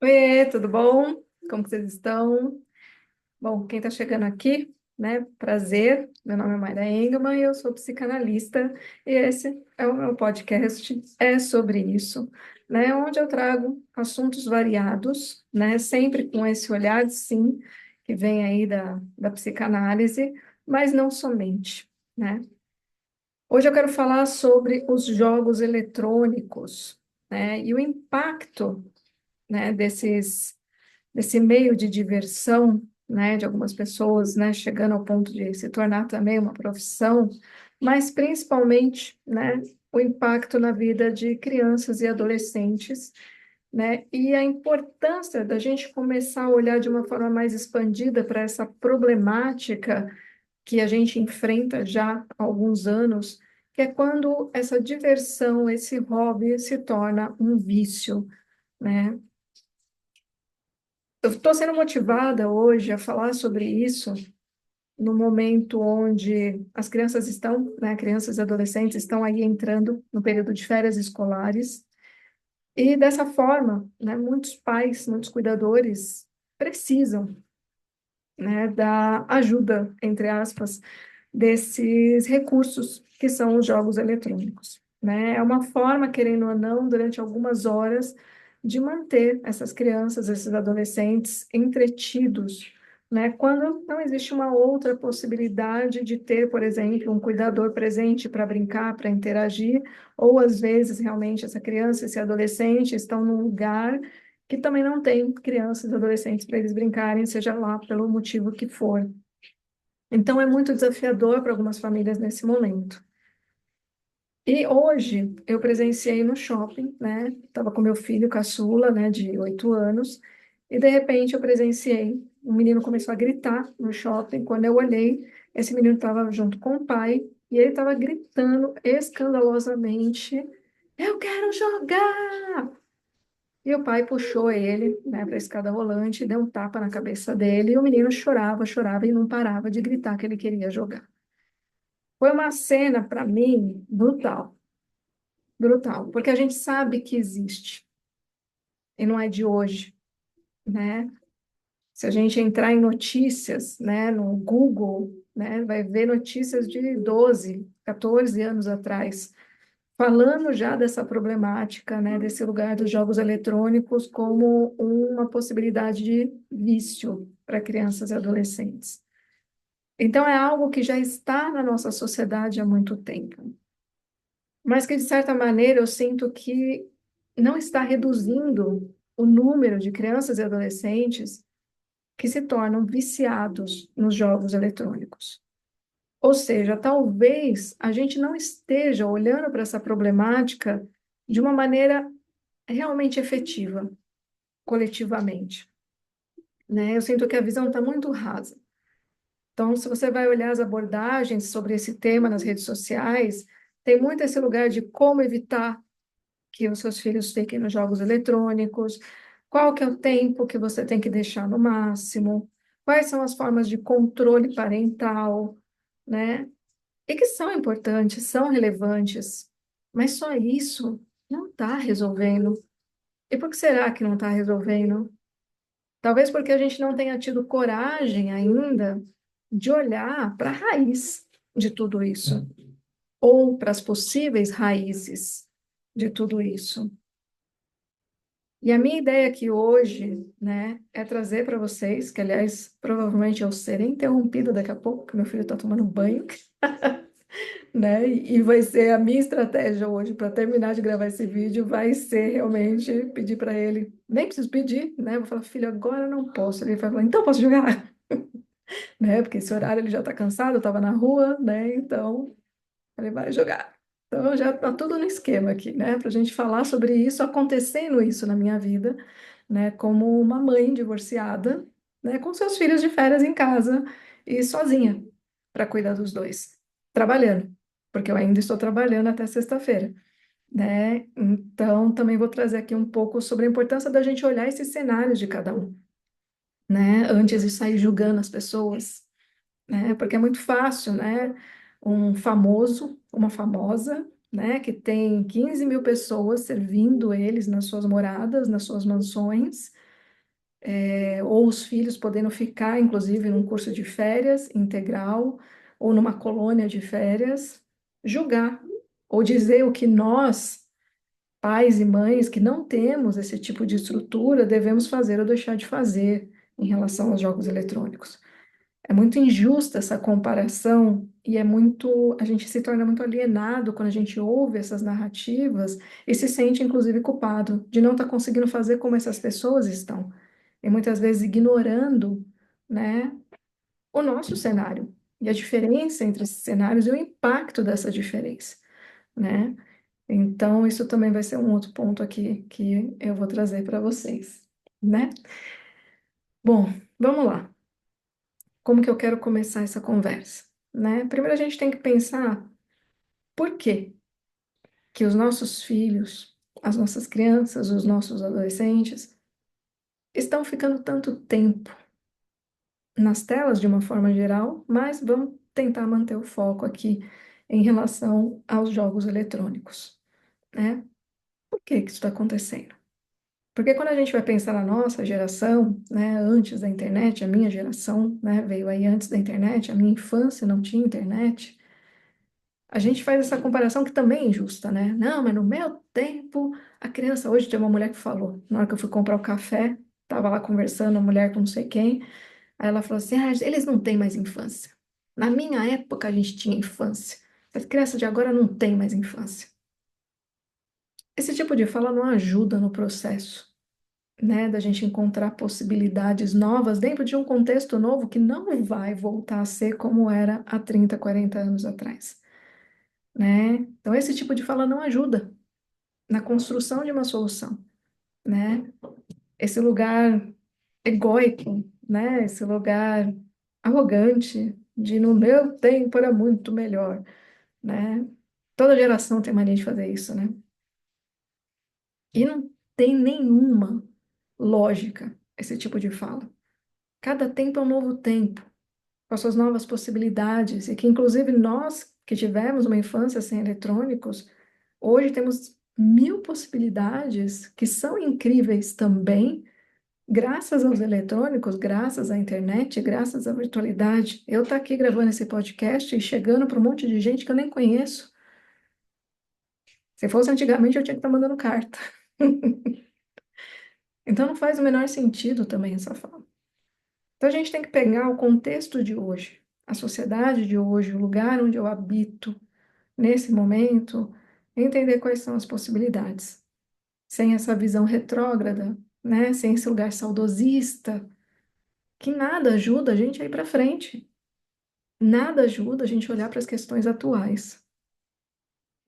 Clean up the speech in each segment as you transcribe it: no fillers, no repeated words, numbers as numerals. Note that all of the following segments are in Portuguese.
Oi, tudo bom? Como que vocês estão? Bom, quem está chegando aqui, né? Prazer, meu nome é Mayra Engelmann e eu sou psicanalista e esse é o meu podcast, é sobre isso, né? Onde eu trago assuntos variados, né? Sempre com esse olhar, sim, que vem aí da psicanálise, mas não somente, né? Hoje eu quero falar sobre os jogos eletrônicos, né? E o impacto, né, desse meio de diversão, né, de algumas pessoas, né, chegando ao ponto de se tornar também uma profissão, mas principalmente, né, o impacto na vida de crianças e adolescentes, né, e a importância da gente começar a olhar de uma forma mais expandida para essa problemática que a gente enfrenta já há alguns anos, que é quando essa diversão, esse hobby se torna um vício, né? Eu estou sendo motivada hoje a falar sobre isso no momento onde as crianças estão, né, crianças e adolescentes estão aí entrando no período de férias escolares, e dessa forma, né, muitos pais, muitos cuidadores precisam, né, da ajuda, entre aspas, desses recursos que são os jogos eletrônicos, né? É uma forma, querendo ou não, durante algumas horas, de manter essas crianças, esses adolescentes entretidos, né? Quando não existe uma outra possibilidade de ter, por exemplo, um cuidador presente para brincar, para interagir, ou às vezes realmente essa criança, esse adolescente estão num lugar que também não tem crianças e adolescentes para eles brincarem, seja lá pelo motivo que for. Então, é muito desafiador para algumas famílias nesse momento. E hoje eu presenciei no shopping, né? Estava com meu filho caçula, né, de 8 anos, e de repente eu presenciei um menino começou a gritar no shopping. Quando eu olhei, esse menino estava junto com o pai e ele estava gritando escandalosamente: Eu quero jogar! E o pai puxou ele, né, para a escada rolante, deu um tapa na cabeça dele, e o menino chorava, chorava e não parava de gritar que ele queria jogar. Foi uma cena, para mim, brutal, brutal, porque a gente sabe que existe, e não é de hoje, né? Se a gente entrar em notícias, né, no Google, né, vai ver notícias de 12, 14 anos atrás, falando já dessa problemática, né, desse lugar dos jogos eletrônicos como uma possibilidade de vício para crianças e adolescentes. Então, é algo que já está na nossa sociedade há muito tempo, mas que, de certa maneira, eu sinto que não está reduzindo o número de crianças e adolescentes que se tornam viciados nos jogos eletrônicos. Ou seja, talvez a gente não esteja olhando para essa problemática de uma maneira realmente efetiva, coletivamente, né? Eu sinto que a visão está muito rasa. Então, se você vai olhar as abordagens sobre esse tema nas redes sociais, tem muito esse lugar de como evitar que os seus filhos fiquem nos jogos eletrônicos, qual que é o tempo que você tem que deixar no máximo, quais são as formas de controle parental, né? E que são importantes, são relevantes, mas só isso não está resolvendo. E por que será que não está resolvendo? Talvez porque a gente não tenha tido coragem ainda de olhar para a raiz de tudo isso, ou para as possíveis raízes de tudo isso. E a minha ideia aqui hoje, né, é trazer para vocês, que aliás, provavelmente eu serei interrompida daqui a pouco, que meu filho está tomando banho, né, e vai ser a minha estratégia hoje para terminar de gravar esse vídeo, vai ser realmente pedir para ele, nem preciso pedir, né, vou falar, filho, agora eu não posso. Ele vai falar, então posso jogar, né, porque esse horário ele já está cansado, eu estava na rua, né, então ele vai jogar. Então já está tudo no esquema aqui, né, para a gente falar sobre isso, acontecendo isso na minha vida, né, como uma mãe divorciada, né, com seus filhos de férias em casa e sozinha para cuidar dos dois, trabalhando, porque eu ainda estou trabalhando até sexta-feira, né? Então também vou trazer aqui um pouco sobre a importância da gente olhar esses cenários de cada um, né, antes de sair julgando as pessoas, né? Porque é muito fácil, né? Um famoso, uma famosa, né? Que tem 15 mil pessoas servindo eles nas suas moradas, nas suas mansões, ou os filhos podendo ficar, inclusive, num curso de férias integral ou numa colônia de férias, julgar ou dizer o que nós, pais e mães que não temos esse tipo de estrutura, devemos fazer ou deixar de fazer em relação aos jogos eletrônicos. É muito injusta essa comparação e a gente se torna muito alienado quando a gente ouve essas narrativas e se sente, inclusive, culpado de não estar conseguindo fazer como essas pessoas estão. E muitas vezes ignorando, né, o nosso cenário e a diferença entre esses cenários e o impacto dessa diferença, né? Então, isso também vai ser um outro ponto aqui que eu vou trazer para vocês, né? Bom, vamos lá. Como que eu quero começar essa conversa, né? Primeiro a gente tem que pensar por quê que os nossos filhos, as nossas crianças, os nossos adolescentes estão ficando tanto tempo nas telas de uma forma geral, mas vamos tentar manter o foco aqui em relação aos jogos eletrônicos, né? Por que que isso está acontecendo? Porque quando a gente vai pensar na nossa geração, né, antes da internet, a minha geração, né, veio aí antes da internet, a minha infância não tinha internet, a gente faz essa comparação que também é injusta, né? Não, mas no meu tempo, a criança, hoje tem uma mulher que falou, na hora que eu fui comprar o café, tava lá conversando, a mulher com não sei quem, aí ela falou assim, ah, eles não têm mais infância. Na minha época a gente tinha infância. As crianças de agora não têm mais infância. Esse tipo de fala não ajuda no processo, né, da gente encontrar possibilidades novas dentro de um contexto novo que não vai voltar a ser como era há 30, 40 anos atrás, né? Então esse tipo de fala não ajuda na construção de uma solução, né? Esse lugar egóico, né? Esse lugar arrogante de no meu tempo era muito melhor, né? Toda geração tem mania de fazer isso, né? E não tem nenhuma lógica esse tipo de fala. Cada tempo é um novo tempo, com as suas novas possibilidades, e que inclusive nós que tivemos uma infância sem eletrônicos, hoje temos mil possibilidades que são incríveis também, graças aos eletrônicos, graças à internet, graças à virtualidade. Eu estou aqui gravando esse podcast e chegando para um monte de gente que eu nem conheço. Se fosse antigamente, eu tinha que estar mandando carta. Então não faz o menor sentido também essa fala. Então a gente tem que pegar o contexto de hoje, a sociedade de hoje, o lugar onde eu habito nesse momento, e entender quais são as possibilidades. Sem essa visão retrógrada, né? Sem esse lugar saudosista, que nada ajuda a gente a ir para frente. Nada ajuda a gente a olhar para as questões atuais.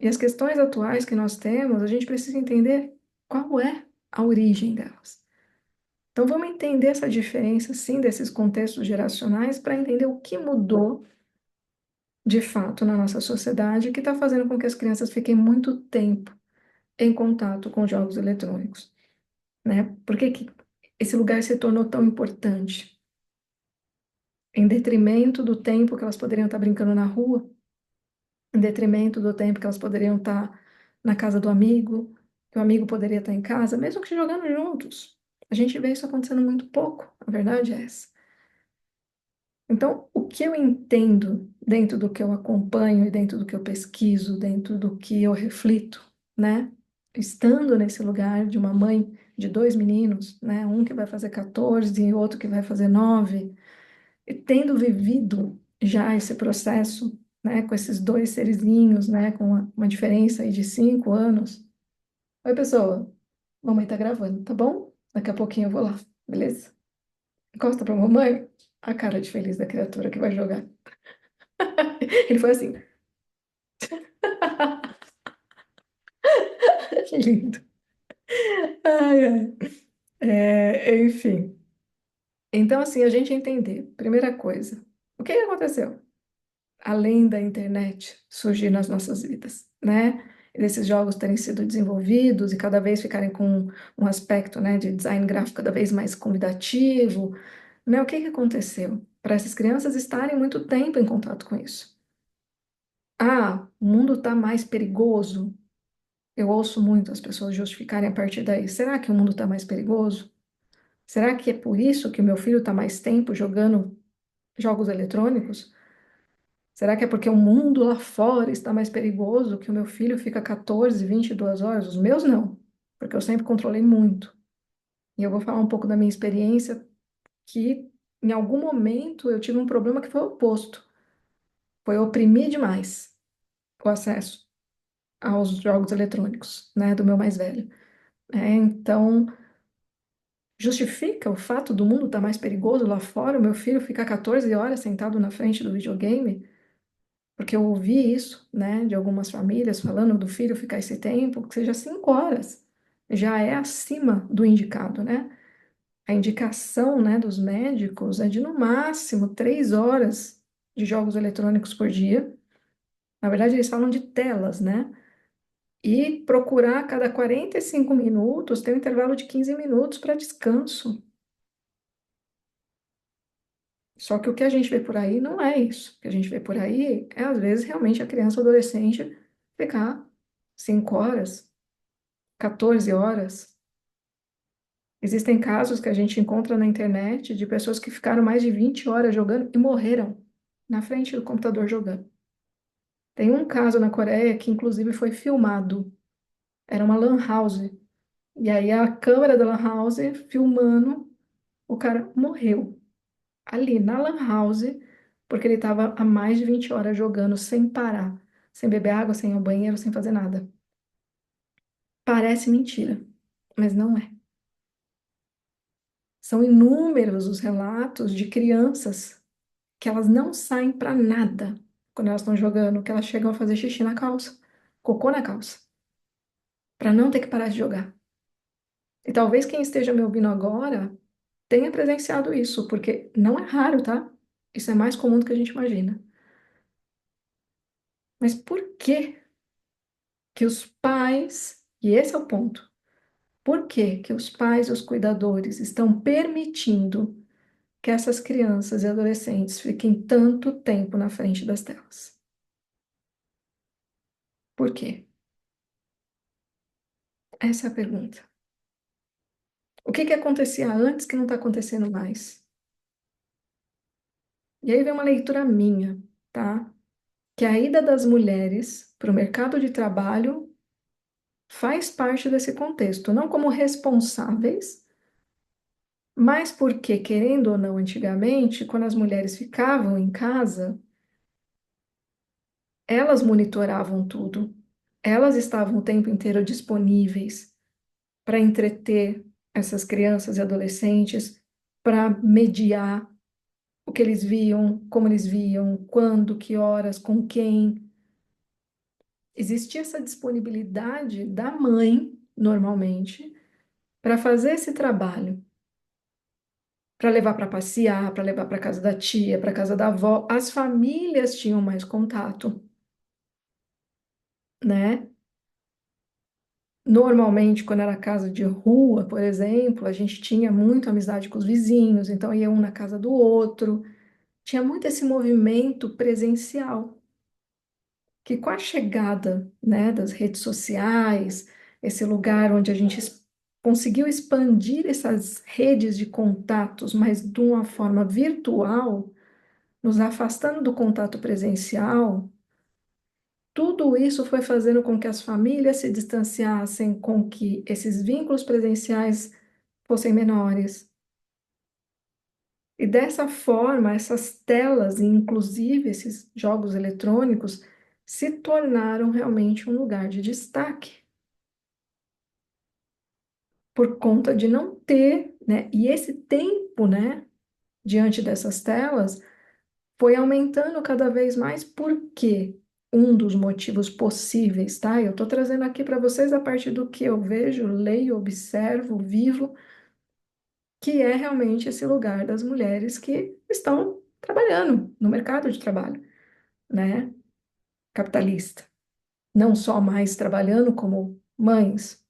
E as questões atuais que nós temos, a gente precisa entender qual é a origem delas. Então, vamos entender essa diferença, sim, desses contextos geracionais, para entender o que mudou de fato na nossa sociedade, que está fazendo com que as crianças fiquem muito tempo em contato com jogos eletrônicos, né? Por que que esse lugar se tornou tão importante? Em detrimento do tempo que elas poderiam estar brincando na rua, em detrimento do tempo que elas poderiam estar na casa do amigo, que o amigo poderia estar em casa, mesmo que jogando juntos. A gente vê isso acontecendo muito pouco, a verdade é essa. Então, o que eu entendo dentro do que eu acompanho e dentro do que eu pesquiso, dentro do que eu reflito, né? Estando nesse lugar de uma mãe de dois meninos, né? Um que vai fazer 14 e outro que vai fazer 9, e tendo vivido já esse processo, né? Com esses dois serizinhos, né? Com uma diferença aí de 5 anos. Oi, pessoa. Mamãe tá gravando, tá bom? Daqui a pouquinho eu vou lá, beleza? Encosta pra mamãe a cara de feliz da criatura que vai jogar. Ele foi assim. Que lindo. Ai, ai. Enfim. Então, assim, a gente entender, primeira coisa, o que que aconteceu? Além da internet surgir nas nossas vidas, né? E desses jogos terem sido desenvolvidos e cada vez ficarem com um aspecto, né, de design gráfico cada vez mais convidativo, né? O que que aconteceu? Para essas crianças estarem muito tempo em contato com isso. Ah, o mundo está mais perigoso. Eu ouço muito as pessoas justificarem a partir daí. Será que o mundo está mais perigoso? Será que é por isso que o meu filho está mais tempo jogando jogos eletrônicos? Será que é porque o mundo lá fora está mais perigoso, que o meu filho fica 14, 22 horas? Os meus não, porque eu sempre controlei muito. E eu vou falar um pouco da minha experiência, que em algum momento eu tive um problema que foi o oposto. Foi oprimir demais o acesso aos jogos eletrônicos, né, do meu mais velho. Então, justifica o fato do mundo estar mais perigoso lá fora, o meu filho ficar 14 horas sentado na frente do videogame? Porque eu ouvi isso, né, de algumas famílias falando do filho ficar esse tempo, que seja 5 horas. Já é acima do indicado, né? A indicação, né, dos médicos é de no máximo 3 horas de jogos eletrônicos por dia. Na verdade, eles falam de telas, né? E procurar a cada 45 minutos ter um intervalo de 15 minutos para descanso. Só que o que a gente vê por aí não é isso. O que a gente vê por aí é, às vezes, realmente a criança ou adolescente ficar 5 horas, 14 horas. Existem casos que a gente encontra na internet de pessoas que ficaram mais de 20 horas jogando e morreram na frente do computador jogando. Tem um caso na Coreia que, inclusive, foi filmado. Era uma lan house. E aí a câmera da lan house filmando, o cara morreu ali na lan house, porque ele estava há mais de 20 horas jogando sem parar, sem beber água, sem ir ao banheiro, sem fazer nada. Parece mentira, mas não é. São inúmeros os relatos de crianças que elas não saem para nada quando elas estão jogando, que elas chegam a fazer xixi na calça, cocô na calça, para não ter que parar de jogar. E talvez quem esteja me ouvindo agora tenha presenciado isso, porque não é raro, tá? Isso é mais comum do que a gente imagina. Mas por que os pais, e esse é o ponto, por que os pais e os cuidadores estão permitindo que essas crianças e adolescentes fiquem tanto tempo na frente das telas? Por quê? Essa é a pergunta. O que acontecia antes que não está acontecendo mais? E aí vem uma leitura minha, tá? Que a ida das mulheres para o mercado de trabalho faz parte desse contexto, não como responsáveis, mas porque, querendo ou não, antigamente, quando as mulheres ficavam em casa, elas monitoravam tudo, elas estavam o tempo inteiro disponíveis para entreter essas crianças e adolescentes, para mediar o que eles viam, como eles viam, quando, que horas, com quem. Existia essa disponibilidade da mãe, normalmente, para fazer esse trabalho, para levar para passear, para levar para casa da tia, para casa da avó. As famílias tinham mais contato, né? Normalmente, quando era casa de rua, por exemplo, a gente tinha muito amizade com os vizinhos, então ia um na casa do outro. Tinha muito esse movimento presencial, que com a chegada, né, das redes sociais, esse lugar onde a gente conseguiu expandir essas redes de contatos, mas de uma forma virtual, nos afastando do contato presencial, tudo isso foi fazendo com que as famílias se distanciassem, com que esses vínculos presenciais fossem menores. E dessa forma, essas telas, e inclusive esses jogos eletrônicos, se tornaram realmente um lugar de destaque, por conta de não ter, né? E esse tempo, né, diante dessas telas, foi aumentando cada vez mais, porque um dos motivos possíveis, tá? Eu estou trazendo aqui para vocês a partir do que eu vejo, leio, observo, vivo, que é realmente esse lugar das mulheres que estão trabalhando no mercado de trabalho, né? Capitalista. Não só mais trabalhando como mães,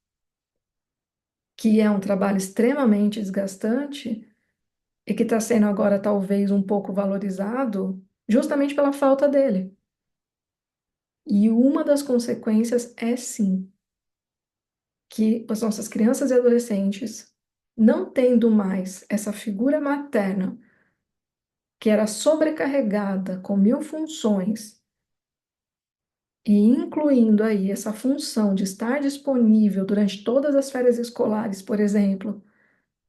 que é um trabalho extremamente desgastante e que está sendo agora talvez um pouco valorizado justamente pela falta dele. E uma das consequências é sim que as nossas crianças e adolescentes Não tendo mais essa figura materna que era sobrecarregada com mil funções, e incluindo aí essa função de estar disponível durante todas as férias escolares, por exemplo,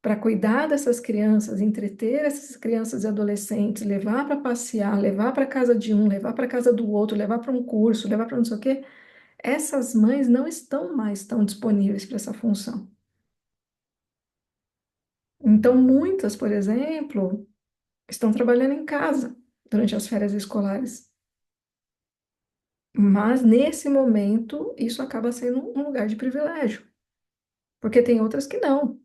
para cuidar dessas crianças, entreter essas crianças e adolescentes, levar para passear, levar para casa de um, levar para casa do outro, levar para um curso, levar para não sei o quê, essas mães não estão mais tão disponíveis para essa função. Então, muitas, por exemplo, estão trabalhando em casa durante as férias escolares. Mas, nesse momento, isso acaba sendo um lugar de privilégio, porque tem outras que não.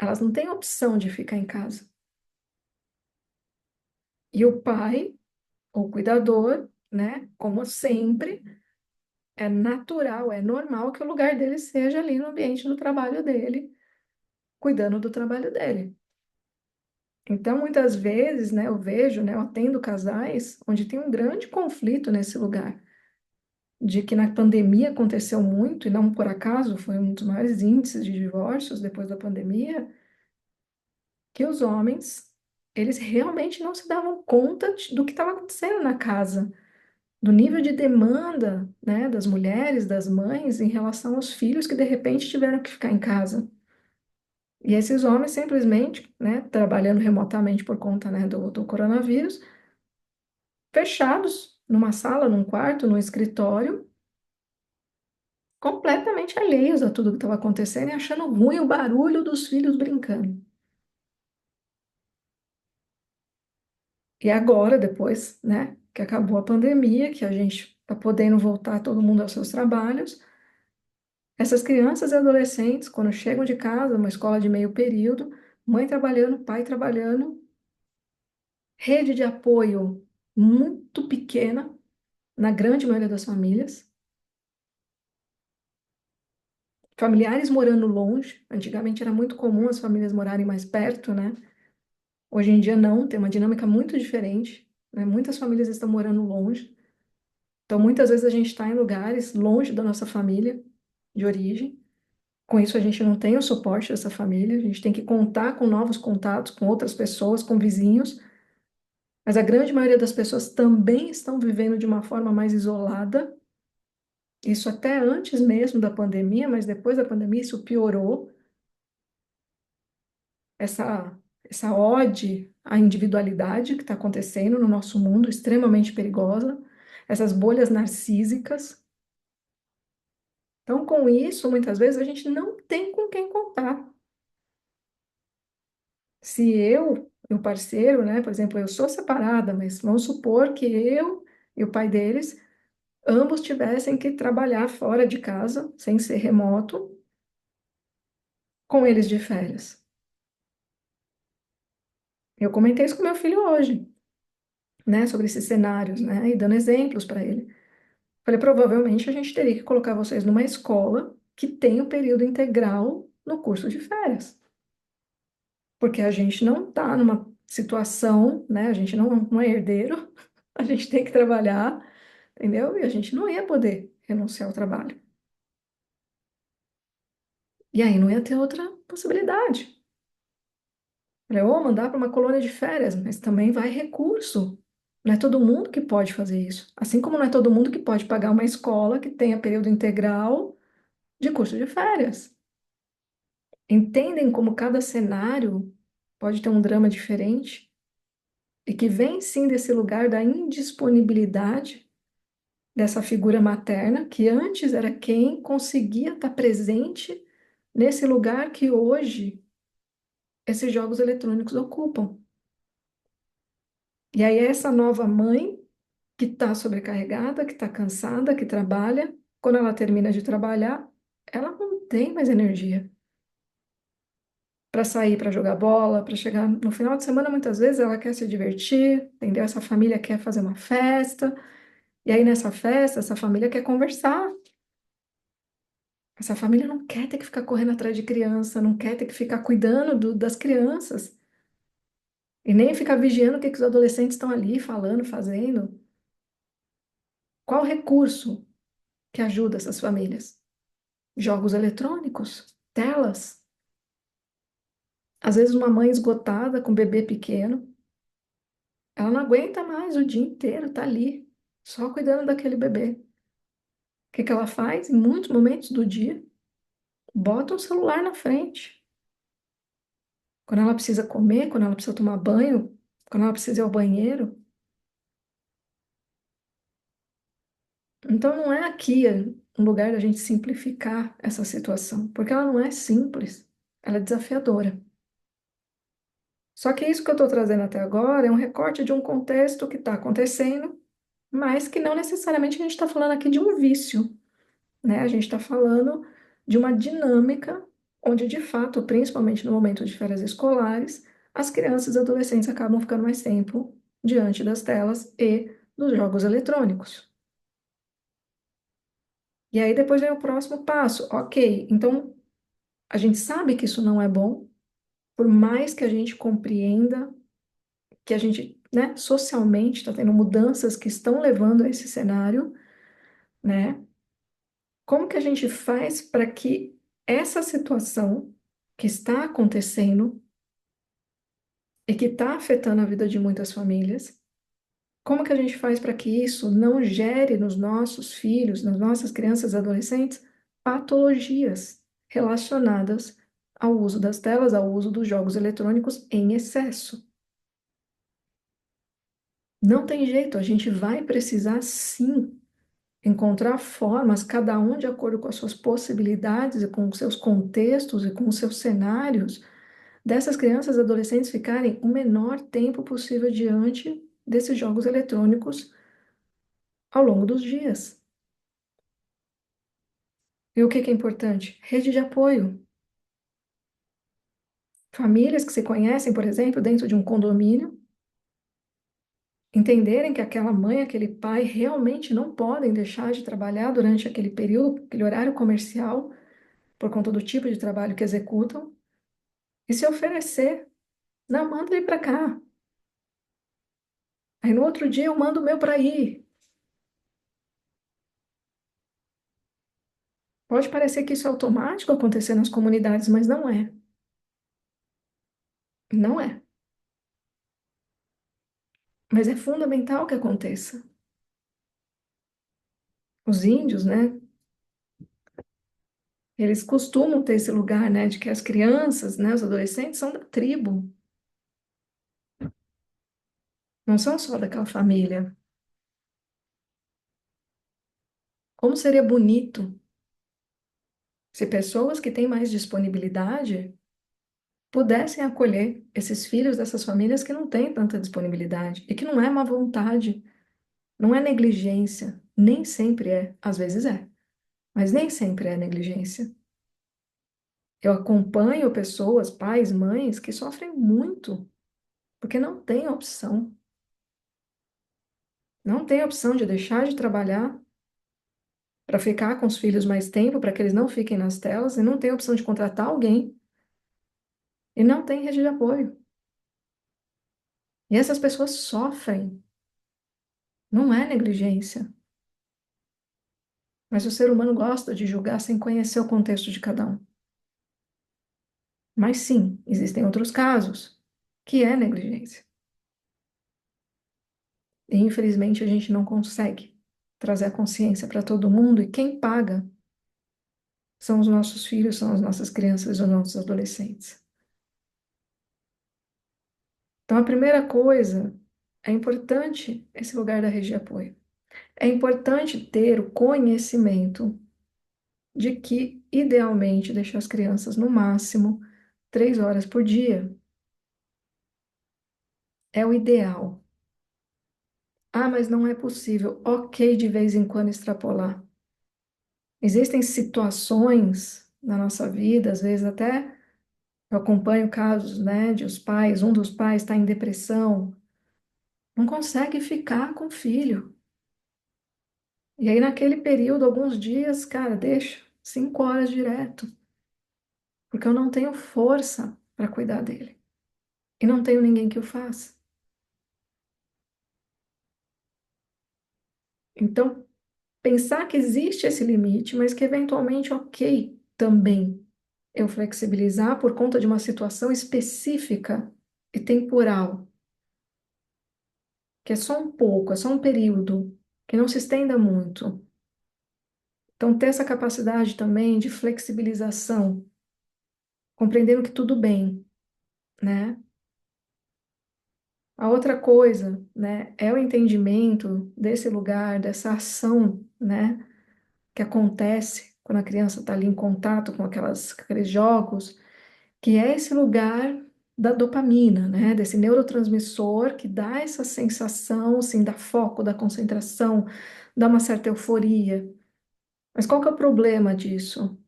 Elas não têm opção de ficar em casa. E o pai, ou cuidador, né, como sempre, é natural, é normal que o lugar dele seja ali no ambiente do trabalho dele, cuidando do trabalho dele. Então, muitas vezes, né, eu vejo, né, eu atendo casais onde tem um grande conflito nesse lugar, de que na pandemia aconteceu muito, e não por acaso, foi um dos maiores índices de divórcios depois da pandemia, que os homens, eles realmente não se davam conta do que estava acontecendo na casa, do nível de demanda, né, das mulheres, das mães, em relação aos filhos que de repente tiveram que ficar em casa. E esses homens simplesmente, né, trabalhando remotamente por conta, né, do coronavírus, fechados numa sala, num quarto, num escritório, completamente alheios a tudo que estava acontecendo e achando ruim o barulho dos filhos brincando. E agora, depois, né, que acabou a pandemia, que a gente está podendo voltar todo mundo aos seus trabalhos, essas crianças e adolescentes, quando chegam de casa, uma escola de meio período, mãe trabalhando, pai trabalhando, rede de apoio muito pequena, na grande maioria das famílias, familiares morando longe. Antigamente era muito comum as famílias morarem mais perto, né? Hoje em dia não, tem uma dinâmica muito diferente, né? Muitas famílias estão morando longe. Então, muitas vezes a gente está em lugares longe da nossa família de origem. Com isso, a gente não tem o suporte dessa família, a gente tem que contar com novos contatos, com outras pessoas, com vizinhos, mas a grande maioria das pessoas também estão vivendo de uma forma mais isolada. Isso até antes mesmo da pandemia, mas depois da pandemia isso piorou. Essa ode à individualidade que está acontecendo no nosso mundo, extremamente perigosa, essas bolhas narcísicas. Então, com isso, muitas vezes a gente não tem com quem contar. Se eu e o parceiro, né, por exemplo, eu sou separada, mas vamos supor que eu e o pai deles ambos tivessem que trabalhar fora de casa, sem ser remoto, com eles de férias. Eu comentei isso com meu filho hoje, né, sobre esses cenários, né, e dando exemplos para ele. Falei, provavelmente a gente teria que colocar vocês numa escola que tem o período integral no curso de férias, porque a gente não está numa situação, né, a gente não é herdeiro, a gente tem que trabalhar, entendeu? E a gente não ia poder renunciar ao trabalho. E aí não ia ter outra possibilidade. Falei, ou mandar para uma colônia de férias, mas também vai recurso. Não é todo mundo que pode fazer isso. Assim como não é todo mundo que pode pagar uma escola que tenha período integral de curso de férias. Entendem como cada cenário pode ter um drama diferente e que vem sim desse lugar da indisponibilidade dessa figura materna, que antes era quem conseguia estar presente nesse lugar que hoje esses jogos eletrônicos ocupam. E aí essa nova mãe que está sobrecarregada, que está cansada, que trabalha, quando ela termina de trabalhar, ela não tem mais energia para sair, para jogar bola, para chegar no final de semana, muitas vezes ela quer se divertir, entendeu? Essa família quer fazer uma festa, e aí nessa festa, essa família quer conversar. Essa família não quer ter que ficar correndo atrás de criança, não quer ter que ficar cuidando das crianças, e nem ficar vigiando o que, que os adolescentes estão ali falando, fazendo. Qual recurso que ajuda essas famílias? Jogos eletrônicos, telas. Às vezes uma mãe esgotada com bebê pequeno, ela não aguenta mais o dia inteiro, tá ali, só cuidando daquele bebê. O que que ela faz? Em muitos momentos do dia, bota um celular na frente. Quando ela precisa comer, quando ela precisa tomar banho, quando ela precisa ir ao banheiro. Então não é aqui um lugar da gente simplificar essa situação, porque ela não é simples, ela é desafiadora. Só que isso que eu estou trazendo até agora é um recorte de um contexto que está acontecendo, mas que não necessariamente a gente está falando aqui de um vício, né? A gente está falando de uma dinâmica onde, de fato, principalmente no momento de férias escolares, as crianças e adolescentes acabam ficando mais tempo diante das telas e dos jogos eletrônicos. E aí depois vem o próximo passo. Ok, então a gente sabe que isso não é bom, por mais que a gente compreenda que a gente, né, socialmente está tendo mudanças que estão levando a esse cenário, né? Como que a gente faz para que essa situação que está acontecendo e que está afetando a vida de muitas famílias, como que a gente faz para que isso não gere nos nossos filhos, nas nossas crianças e adolescentes, patologias relacionadas ao uso das telas, ao uso dos jogos eletrônicos em excesso? Não tem jeito, a gente vai precisar sim encontrar formas, cada um de acordo com as suas possibilidades e com os seus contextos e com os seus cenários, dessas crianças e adolescentes ficarem o menor tempo possível diante desses jogos eletrônicos ao longo dos dias. E o que que é importante? Rede de apoio. Famílias que se conhecem, por exemplo, dentro de um condomínio, entenderem que aquela mãe, aquele pai realmente não podem deixar de trabalhar durante aquele período, aquele horário comercial, por conta do tipo de trabalho que executam, e se oferecer. Não, manda ele para cá. Aí no outro dia eu mando o meu para ir. Pode parecer que isso é automático acontecer nas comunidades, mas não é. Não é. Mas é fundamental que aconteça. Os índios, né? Eles costumam ter esse lugar, né, de que as crianças, né, os adolescentes são da tribo, não são só daquela família. Como seria bonito se pessoas que têm mais disponibilidade pudessem acolher esses filhos dessas famílias que não têm tanta disponibilidade e que não é má vontade, não é negligência, nem sempre é, às vezes é, mas nem sempre é negligência. Eu acompanho pessoas, pais, mães, que sofrem muito porque não tem opção. Não tem opção de deixar de trabalhar para ficar com os filhos mais tempo, para que eles não fiquem nas telas, e não tem opção de contratar alguém, e não tem rede de apoio. E essas pessoas sofrem, não é negligência. Mas o ser humano gosta de julgar sem conhecer o contexto de cada um. Mas sim, existem outros casos que é negligência. E infelizmente a gente não consegue trazer a consciência para todo mundo, e quem paga são os nossos filhos, são as nossas crianças, os nossos adolescentes. Então, a primeira coisa, é importante esse lugar da rede de apoio. É importante ter o conhecimento de que, idealmente, deixar as crianças no máximo 3 horas por dia é o ideal. Ah, mas não é possível. Ok, de vez em quando extrapolar. Existem situações na nossa vida, às vezes até eu acompanho casos, né, de os pais, um dos pais está em depressão, não consegue ficar com o filho. E aí, naquele período, alguns dias, cara, deixa 5 horas direto, porque eu não tenho força para cuidar dele. E não tenho ninguém que o faça. Então, pensar que existe esse limite, mas que eventualmente, ok, também. eu flexibilizar por conta de uma situação específica e temporal, que é só um pouco, é só um período, que não se estenda muito. Então, ter essa capacidade também de flexibilização, compreendendo que tudo bem, né? A outra coisa, né, é o entendimento desse lugar, dessa ação, né, que acontece quando a criança está ali em contato com aqueles jogos, que é esse lugar da dopamina, né, desse neurotransmissor que dá essa sensação, assim, da foco, da concentração, dá uma certa euforia. Mas qual que é o problema disso?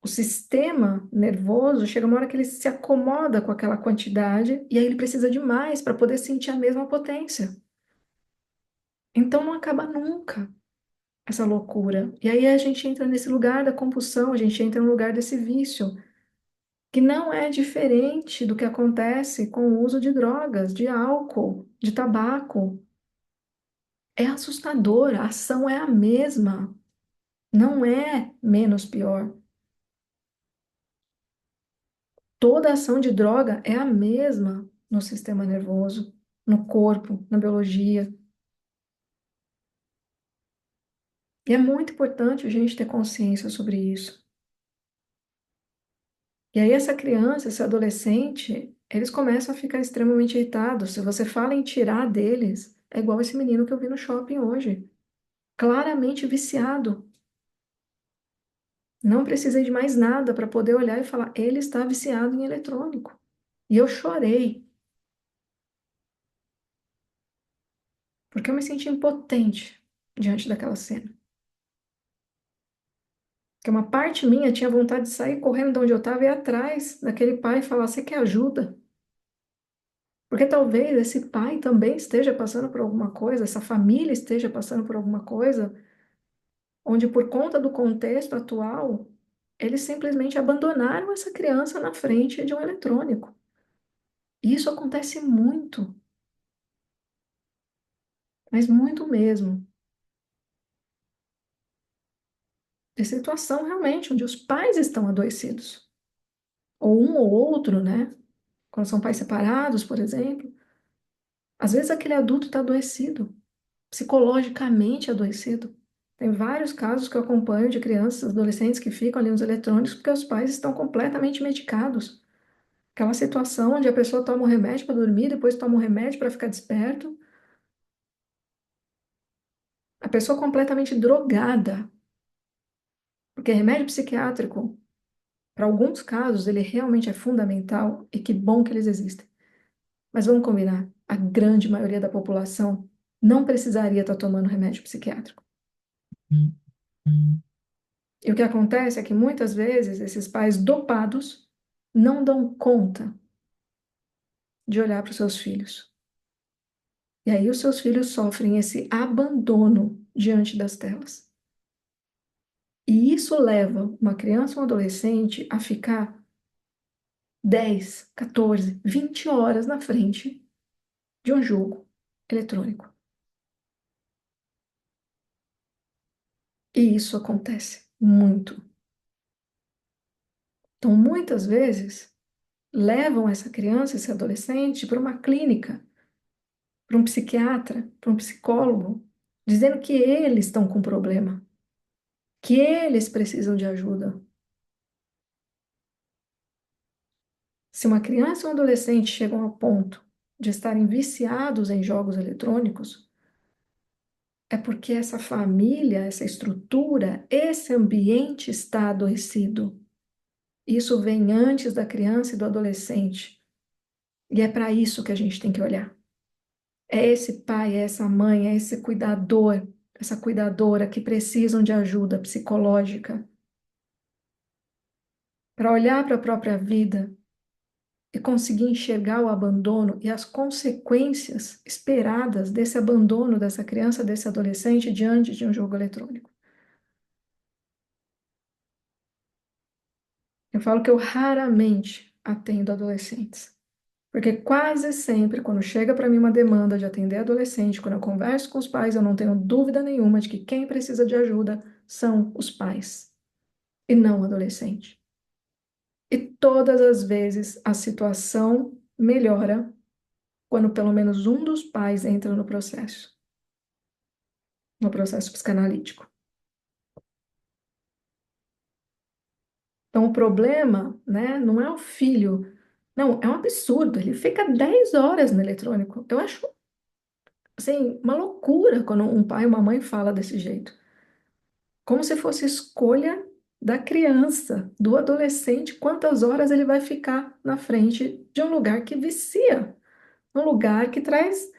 O sistema nervoso chega uma hora que ele se acomoda com aquela quantidade e aí ele precisa de mais para poder sentir a mesma potência. Então não acaba nunca essa loucura. E aí a gente entra nesse lugar da compulsão, a gente entra no lugar desse vício, que não é diferente do que acontece com o uso de drogas, de álcool, de tabaco. É assustador, a ação é a mesma, não é menos pior. Toda ação de droga é a mesma no sistema nervoso, no corpo, na biologia. E é muito importante a gente ter consciência sobre isso. E aí, essa criança, esse adolescente, eles começam a ficar extremamente irritados. Se você fala em tirar deles, é igual esse menino que eu vi no shopping hoje. Claramente viciado. Não precisei de mais nada para poder olhar e falar, ele está viciado em eletrônico. E eu chorei, porque eu me senti impotente diante daquela cena. Que uma parte minha tinha vontade de sair correndo de onde eu estava e ir atrás daquele pai e falar: Você quer ajuda? Porque talvez esse pai também esteja passando por alguma coisa, essa família esteja passando por alguma coisa, onde por conta do contexto atual, eles simplesmente abandonaram essa criança na frente de um eletrônico. E isso acontece muito, mas muito mesmo. De situação realmente onde os pais estão adoecidos. Ou um ou outro, né? Quando são pais separados, por exemplo. Às vezes aquele adulto está adoecido, psicologicamente adoecido. Tem vários casos que eu acompanho de crianças, adolescentes que ficam ali nos eletrônicos porque os pais estão completamente medicados. Aquela situação onde a pessoa toma um remédio para dormir, depois toma um remédio para ficar desperto. A pessoa completamente drogada. Porque remédio psiquiátrico, para alguns casos, ele realmente é fundamental e que bom que eles existem. Mas vamos combinar, a grande maioria da população não precisaria estar tomando remédio psiquiátrico. E o que acontece é que muitas vezes esses pais dopados não dão conta de olhar para os seus filhos. E aí os seus filhos sofrem esse abandono diante das telas. E isso leva uma criança ou um adolescente a ficar 10, 14, 20 horas na frente de um jogo eletrônico. E isso acontece muito. Então, muitas vezes, levam essa criança, esse adolescente, para uma clínica, para um psiquiatra, para um psicólogo, dizendo que eles estão com problema, que eles precisam de ajuda. Se uma criança ou um adolescente chegam ao ponto de estarem viciados em jogos eletrônicos, é porque essa família, essa estrutura, esse ambiente está adoecido. Isso vem antes da criança e do adolescente. E é para isso que a gente tem que olhar. É esse pai, é essa mãe, é esse cuidador, essa cuidadora que precisam de ajuda psicológica para olhar para a própria vida e conseguir enxergar o abandono e as consequências esperadas desse abandono dessa criança, desse adolescente diante de um jogo eletrônico. Eu falo que eu raramente atendo adolescentes, porque quase sempre, quando chega para mim uma demanda de atender adolescente, quando eu converso com os pais, eu não tenho dúvida nenhuma de que quem precisa de ajuda são os pais e não o adolescente. E todas as vezes a situação melhora quando pelo menos um dos pais entra no processo psicanalítico. Então, o problema, né, não é o filho. Não, é um absurdo. Ele fica 10 horas no eletrônico. Eu acho, assim, uma loucura quando um pai e uma mãe fala desse jeito. Como se fosse escolha da criança, do adolescente, quantas horas ele vai ficar na frente de um lugar que vicia, um lugar que traz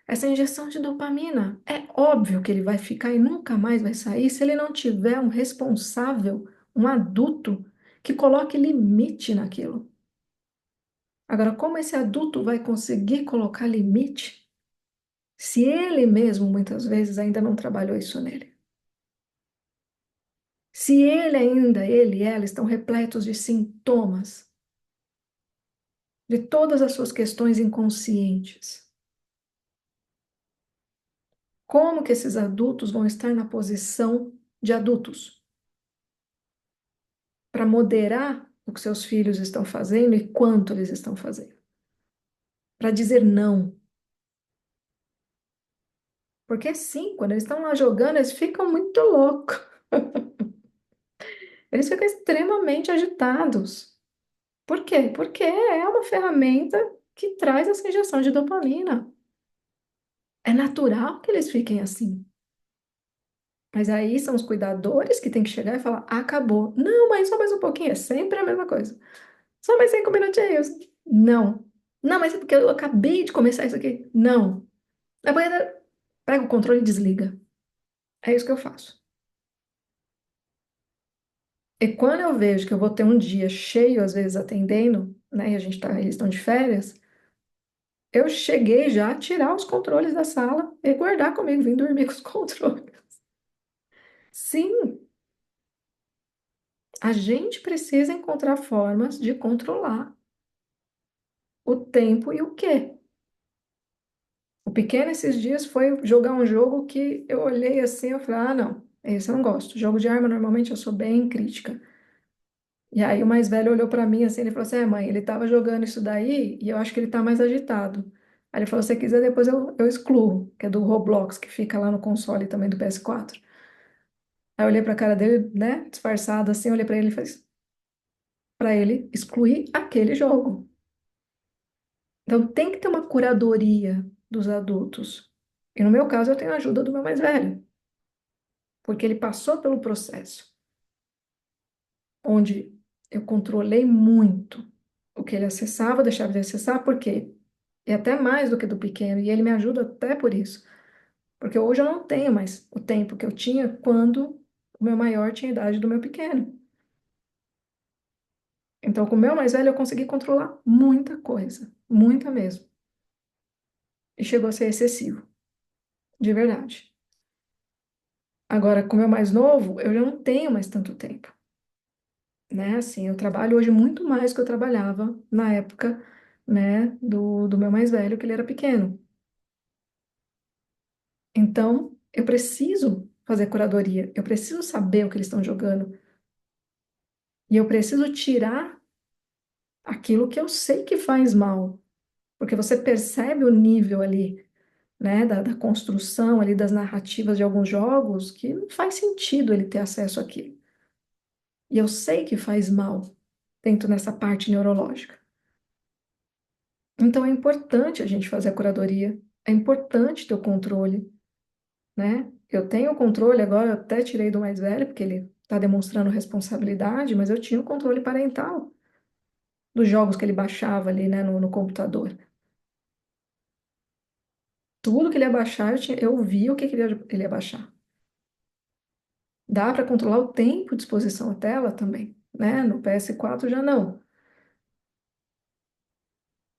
essa injeção de dopamina. É óbvio que ele vai ficar e nunca mais vai sair se ele não tiver um responsável, um adulto, que coloque limite naquilo. Agora, como esse adulto vai conseguir colocar limite se ele mesmo muitas vezes ainda não trabalhou isso nele? Se ele ainda, ele e ela estão repletos de sintomas, de todas as suas questões inconscientes, como que esses adultos vão estar na posição de adultos para moderar o que seus filhos estão fazendo e quanto eles estão fazendo? Para dizer não. Porque sim, quando eles estão lá jogando, eles ficam muito loucos. Eles ficam extremamente agitados. Por quê? Porque é uma ferramenta que traz essa injeção de dopamina. É natural que eles fiquem assim. Mas aí são os cuidadores que têm que chegar e falar: acabou. Não, mas só mais um pouquinho, é sempre a mesma coisa. Só mais 5 minutinhos. Não. Não, mas é porque eu acabei de começar isso aqui. Não. Depois pega o controle e desliga. É isso que eu faço. E quando eu vejo que eu vou ter um dia cheio, às vezes atendendo, né, e eles estão de férias, eu cheguei já a tirar os controles da sala e guardar comigo, vim dormir com os controles. Sim, a gente precisa encontrar formas de controlar o tempo e o quê. O pequeno esses dias foi jogar um jogo que eu olhei assim, eu falei, ah, não, esse eu não gosto. Jogo de arma, normalmente eu sou bem crítica. E aí o mais velho olhou para mim assim, ele falou assim, é, mãe, ele tava jogando isso daí e eu acho que ele tá mais agitado. Aí ele falou, se você quiser, depois eu excluo, que é do Roblox, que fica lá no console também do PS4. Aí eu olhei pra cara dele, né, disfarçado assim, olhei pra ele e falei, pra ele excluir aquele jogo. Então tem que ter uma curadoria dos adultos. E no meu caso, eu tenho a ajuda do meu mais velho, porque ele passou pelo processo onde eu controlei muito o que ele acessava, deixava de acessar, por quê? E até mais do que do pequeno, e ele me ajuda até por isso. Porque hoje eu não tenho mais o tempo que eu tinha quando o meu maior tinha a idade do meu pequeno. Então, com o meu mais velho, eu consegui controlar muita coisa, muita mesmo. E chegou a ser excessivo, de verdade. Agora, com o meu mais novo, eu já não tenho mais tanto tempo, né? Assim, eu trabalho hoje muito mais do que eu trabalhava na época, né, do meu mais velho, que ele era pequeno. Então, eu preciso fazer curadoria, eu preciso saber o que eles estão jogando, e eu preciso tirar aquilo que eu sei que faz mal, porque você percebe o nível ali, né, da construção ali das narrativas de alguns jogos que não faz sentido ele ter acesso àquilo. E eu sei que faz mal dentro nessa parte neurológica. Então é importante a gente fazer a curadoria, é importante ter o controle, né? Eu tenho o controle agora, eu até tirei do mais velho, porque ele está demonstrando responsabilidade, mas eu tinha o controle parental dos jogos que ele baixava ali, né, no computador. Tudo que ele ia baixar, eu via o que ele ia baixar. Dá para controlar o tempo de exposição à tela também, né? No PS4 já não.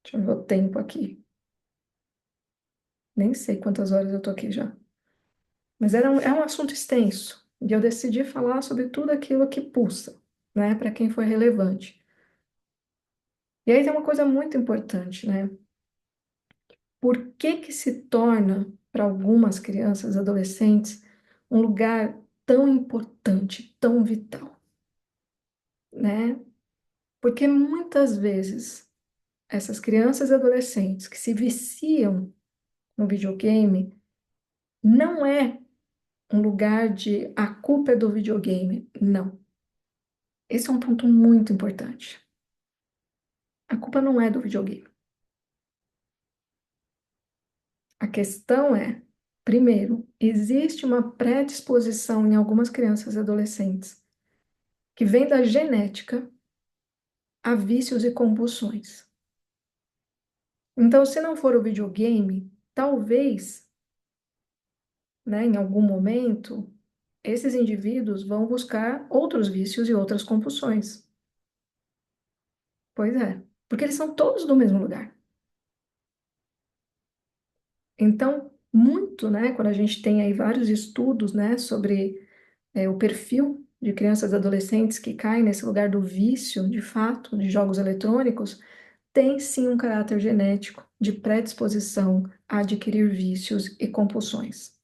Deixa eu ver o tempo aqui. Nem sei quantas horas eu tô aqui já. Mas é um assunto extenso. E eu decidi falar sobre tudo aquilo que pulsa, né? Para quem foi relevante. E aí tem uma coisa muito importante, né? Por que que se torna, para algumas crianças, adolescentes, um lugar tão importante, tão vital, né? Porque muitas vezes essas crianças e adolescentes que se viciam no videogame não é um lugar de a culpa é do videogame. Não. Esse é um ponto muito importante. A culpa não é do videogame. A questão é, primeiro, existe uma predisposição em algumas crianças e adolescentes que vem da genética a vícios e compulsões. Então, se não for o videogame, talvez, né, em algum momento, esses indivíduos vão buscar outros vícios e outras compulsões. Pois é, porque eles são todos do mesmo lugar. Então, muito, né, quando a gente tem aí vários estudos, né, sobre o perfil de crianças e adolescentes que caem nesse lugar do vício, de fato, de jogos eletrônicos, tem sim um caráter genético de predisposição a adquirir vícios e compulsões,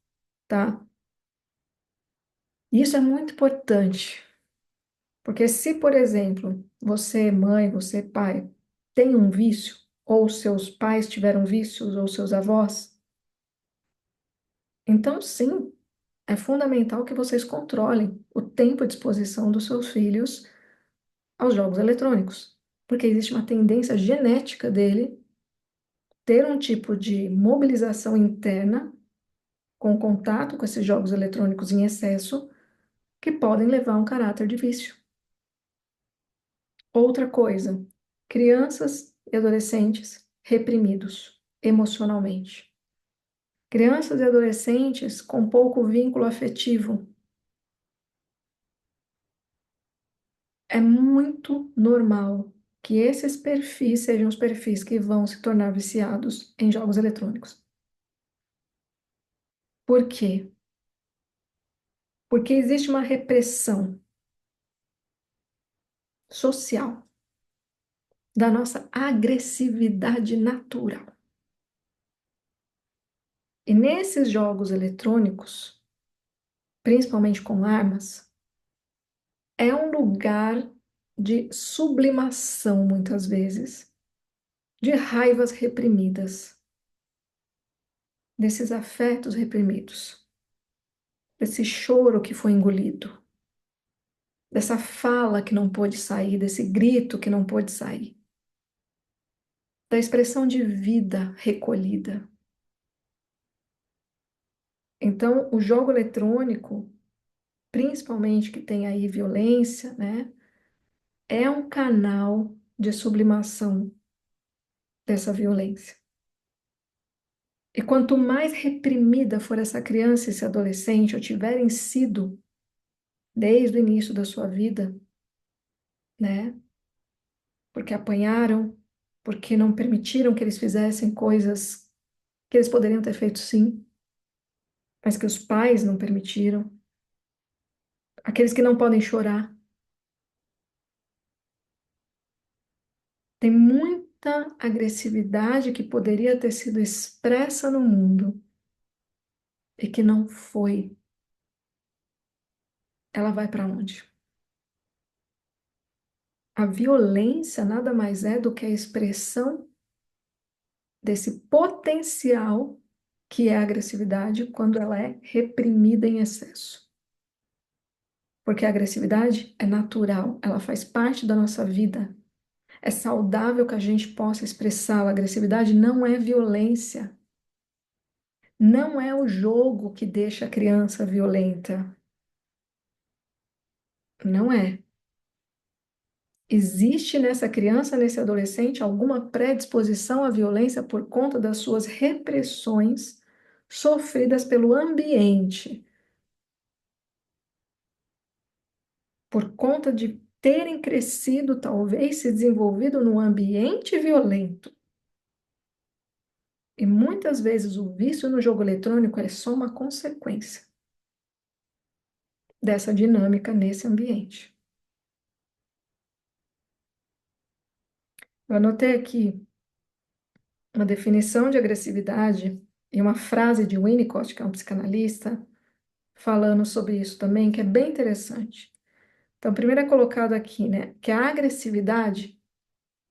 tá? Isso é muito importante, porque se, por exemplo, você, mãe, você, pai, tem um vício, ou seus pais tiveram vícios, ou seus avós, então sim, é fundamental que vocês controlem o tempo de exposição dos seus filhos aos jogos eletrônicos, porque existe uma tendência genética dele ter um tipo de mobilização interna com contato com esses jogos eletrônicos em excesso que podem levar a um caráter de vício. Outra coisa, crianças e adolescentes reprimidos emocionalmente. Crianças e adolescentes com pouco vínculo afetivo. É muito normal que esses perfis sejam os perfis que vão se tornar viciados em jogos eletrônicos. Por quê? Porque existe uma repressão social da nossa agressividade natural. E nesses jogos eletrônicos, principalmente com armas, é um lugar de sublimação, muitas vezes, de raivas reprimidas, desses afetos reprimidos, desse choro que foi engolido, dessa fala que não pôde sair, desse grito que não pôde sair, da expressão de vida recolhida. Então, o jogo eletrônico, principalmente que tem aí violência, né, é um canal de sublimação dessa violência. E quanto mais reprimida for essa criança, esse adolescente, ou tiverem sido desde o início da sua vida, né, porque apanharam, porque não permitiram que eles fizessem coisas que eles poderiam ter feito sim, mas que os pais não permitiram, aqueles que não podem chorar. Tem muita agressividade que poderia ter sido expressa no mundo e que não foi. Ela vai para onde? A violência nada mais é do que a expressão desse potencial que é a agressividade quando ela é reprimida em excesso. Porque a agressividade é natural, ela faz parte da nossa vida. É saudável que a gente possa expressar a agressividade, não é violência. Não é o jogo que deixa a criança violenta. Não é. Existe nessa criança, nesse adolescente, alguma predisposição à violência por conta das suas repressões sofridas pelo ambiente, por conta de terem crescido, talvez se desenvolvido num ambiente violento. E muitas vezes o vício no jogo eletrônico é só uma consequência dessa dinâmica nesse ambiente. Eu anotei aqui uma definição de agressividade e uma frase de Winnicott, que é um psicanalista, falando sobre isso também, que é bem interessante. Então, primeiro é colocado aqui, né, que a agressividade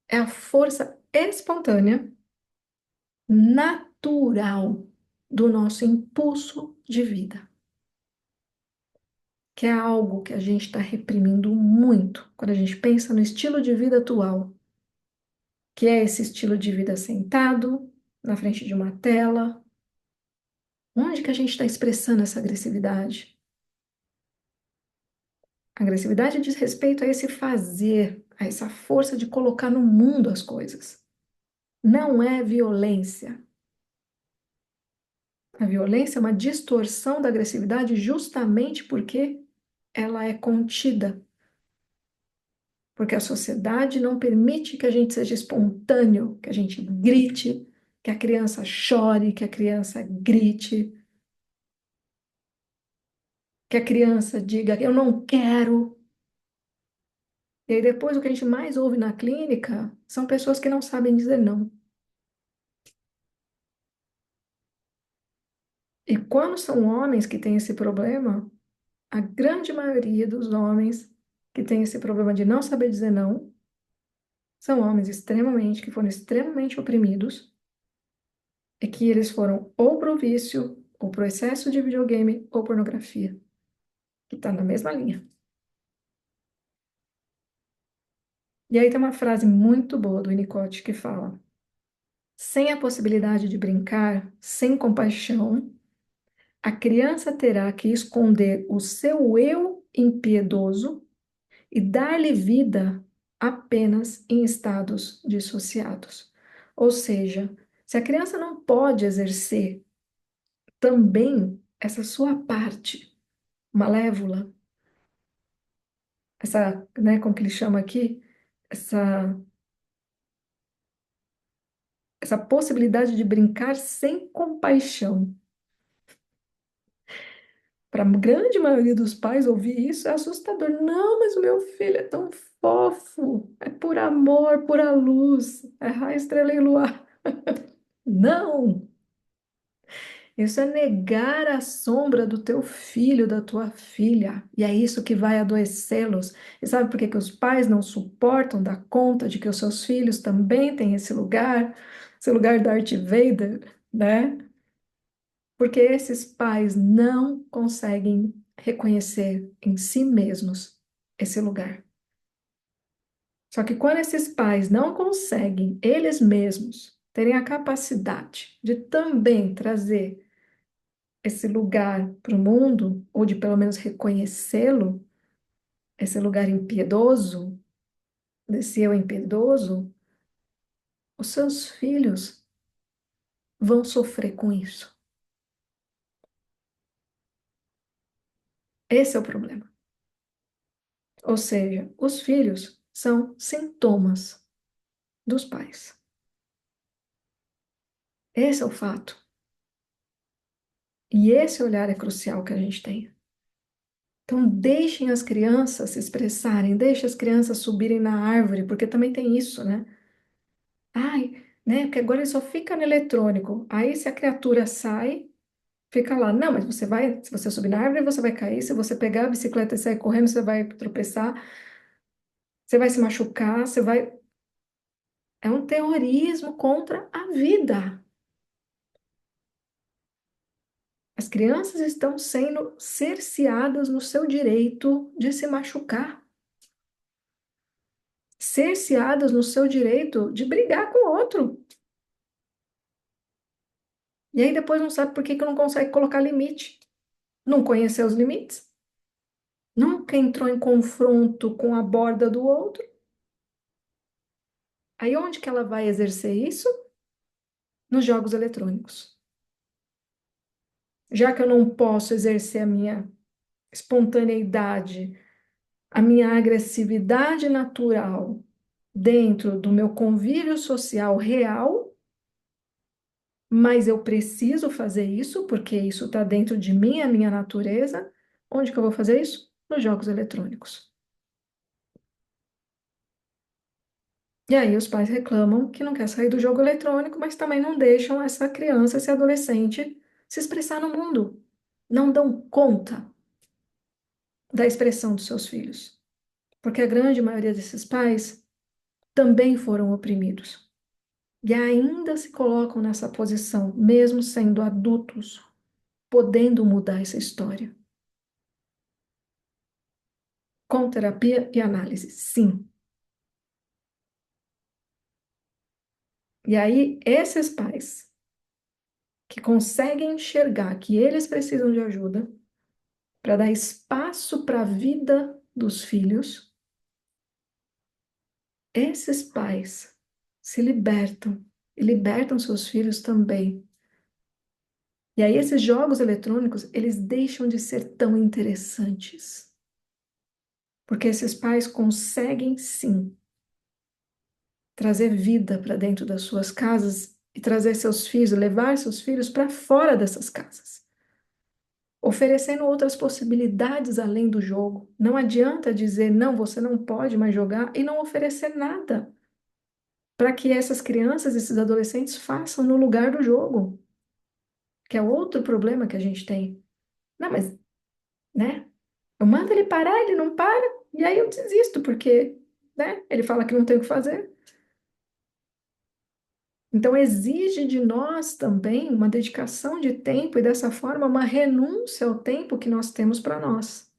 é a força espontânea, natural do nosso impulso de vida, que é algo que a gente está reprimindo muito quando a gente pensa no estilo de vida atual, que é esse estilo de vida sentado na frente de uma tela. Onde que a gente está expressando essa agressividade? A agressividade diz respeito a esse fazer, a essa força de colocar no mundo as coisas. Não é violência. A violência é uma distorção da agressividade justamente porque ela é contida, porque a sociedade não permite que a gente seja espontâneo, que a gente grite, que a criança chore, que a criança grite, que a criança diga eu não quero. E aí depois o que a gente mais ouve na clínica são pessoas que não sabem dizer não. E quando são homens que têm esse problema, a grande maioria dos homens que têm esse problema de não saber dizer não são homens que foram extremamente oprimidos e que eles foram ou pro vício, ou pro excesso de videogame, ou pornografia, que está na mesma linha. E aí tem uma frase muito boa do Winnicott que fala: sem a possibilidade de brincar, sem compaixão, a criança terá que esconder o seu eu impiedoso e dar-lhe vida apenas em estados dissociados. Ou seja, se a criança não pode exercer também essa sua parte malévola, essa, né, como que ele chama aqui, essa, essa possibilidade de brincar sem compaixão. Para a grande maioria dos pais, ouvir isso é assustador. Não, mas o meu filho é tão fofo, é por amor, pura luz, é raio, estrela e luar. Não! Isso é negar a sombra do teu filho, da tua filha. E é isso que vai adoecê-los. E sabe por que que os pais não suportam dar conta de que os seus filhos também têm esse lugar Darth Vader, né? Porque esses pais não conseguem reconhecer em si mesmos esse lugar. Só que quando esses pais não conseguem, eles mesmos, terem a capacidade de também trazer esse lugar para o mundo, ou de pelo menos reconhecê-lo, esse lugar impiedoso, desse eu impiedoso, os seus filhos vão sofrer com isso. Esse é o problema. Ou seja, os filhos são sintomas dos pais. Esse é o fato. E esse olhar é crucial que a gente tem. Então, deixem as crianças se expressarem, deixem as crianças subirem na árvore, porque também tem isso, né? Ai, né? Porque agora ele só fica no eletrônico. Aí, se a criatura sai, fica lá. Não, mas você vai, se você subir na árvore, você vai cair. Se você pegar a bicicleta e sair correndo, você vai tropeçar, você vai se machucar, você vai. É um terrorismo contra a vida. As crianças estão sendo cerceadas no seu direito de se machucar, cerceadas no seu direito de brigar com o outro. E aí depois não sabe por que que não consegue colocar limite. Não conheceu os limites, nunca entrou em confronto com a borda do outro. Aí onde que ela vai exercer isso? Nos jogos eletrônicos. Já que eu não posso exercer a minha espontaneidade, a minha agressividade natural dentro do meu convívio social real, mas eu preciso fazer isso porque isso está dentro de mim, a minha natureza. Onde que eu vou fazer isso? Nos jogos eletrônicos. E aí os pais reclamam que não quer sair do jogo eletrônico, mas também não deixam essa criança, esse adolescente se expressar no mundo. Não dão conta da expressão dos seus filhos. porque a grande maioria desses pais também foram oprimidos e ainda se colocam nessa posição, mesmo sendo adultos, podendo mudar essa história. Com terapia e análise, sim. E aí, esses pais que conseguem enxergar que eles precisam de ajuda para dar espaço para a vida dos filhos, esses pais se libertam e libertam seus filhos também. E aí, esses jogos eletrônicos, eles deixam de ser tão interessantes. Porque esses pais conseguem, sim, trazer vida para dentro das suas casas e trazer seus filhos, levar seus filhos para fora dessas casas, oferecendo outras possibilidades além do jogo. Não adianta dizer, não, você não pode mais jogar e não oferecer nada para que essas crianças, esses adolescentes façam no lugar do jogo, que é outro problema que a gente tem. Não, mas, né? Eu mando ele parar, ele não para, e aí eu desisto, porque, né? Ele fala que não tem o que fazer. Então, exige de nós também uma dedicação de tempo e, dessa forma, uma renúncia ao tempo que nós temos para nós.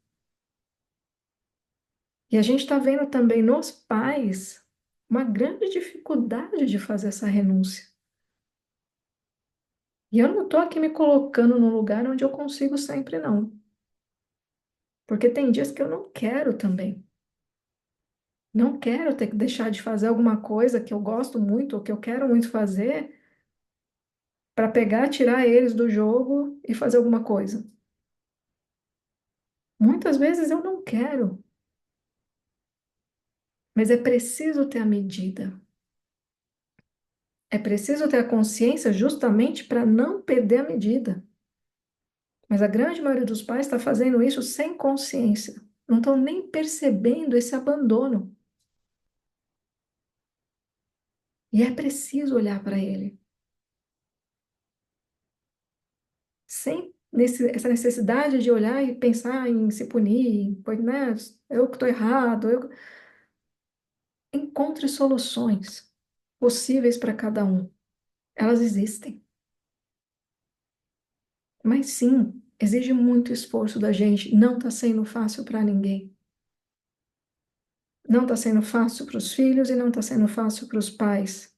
E a gente está vendo também nos pais uma grande dificuldade de fazer essa renúncia. E eu não estou aqui me colocando num lugar onde eu consigo sempre, não. Porque tem dias que eu não quero também. Não quero ter que deixar de fazer alguma coisa que eu gosto muito ou que eu quero muito fazer para pegar, tirar eles do jogo e fazer alguma coisa. Muitas vezes eu não quero. Mas é preciso ter a medida. É preciso ter a consciência justamente para não perder a medida. Mas a grande maioria dos pais está fazendo isso sem consciência. Não estão nem percebendo esse abandono. E é preciso olhar para ele. Sem essa necessidade de olhar e pensar em se punir, pois, né, eu que estou errado. Encontre soluções possíveis para cada um. Elas existem. Mas sim, exige muito esforço da gente. Não está sendo fácil para ninguém. Não está sendo fácil para os filhos e não está sendo fácil para os pais.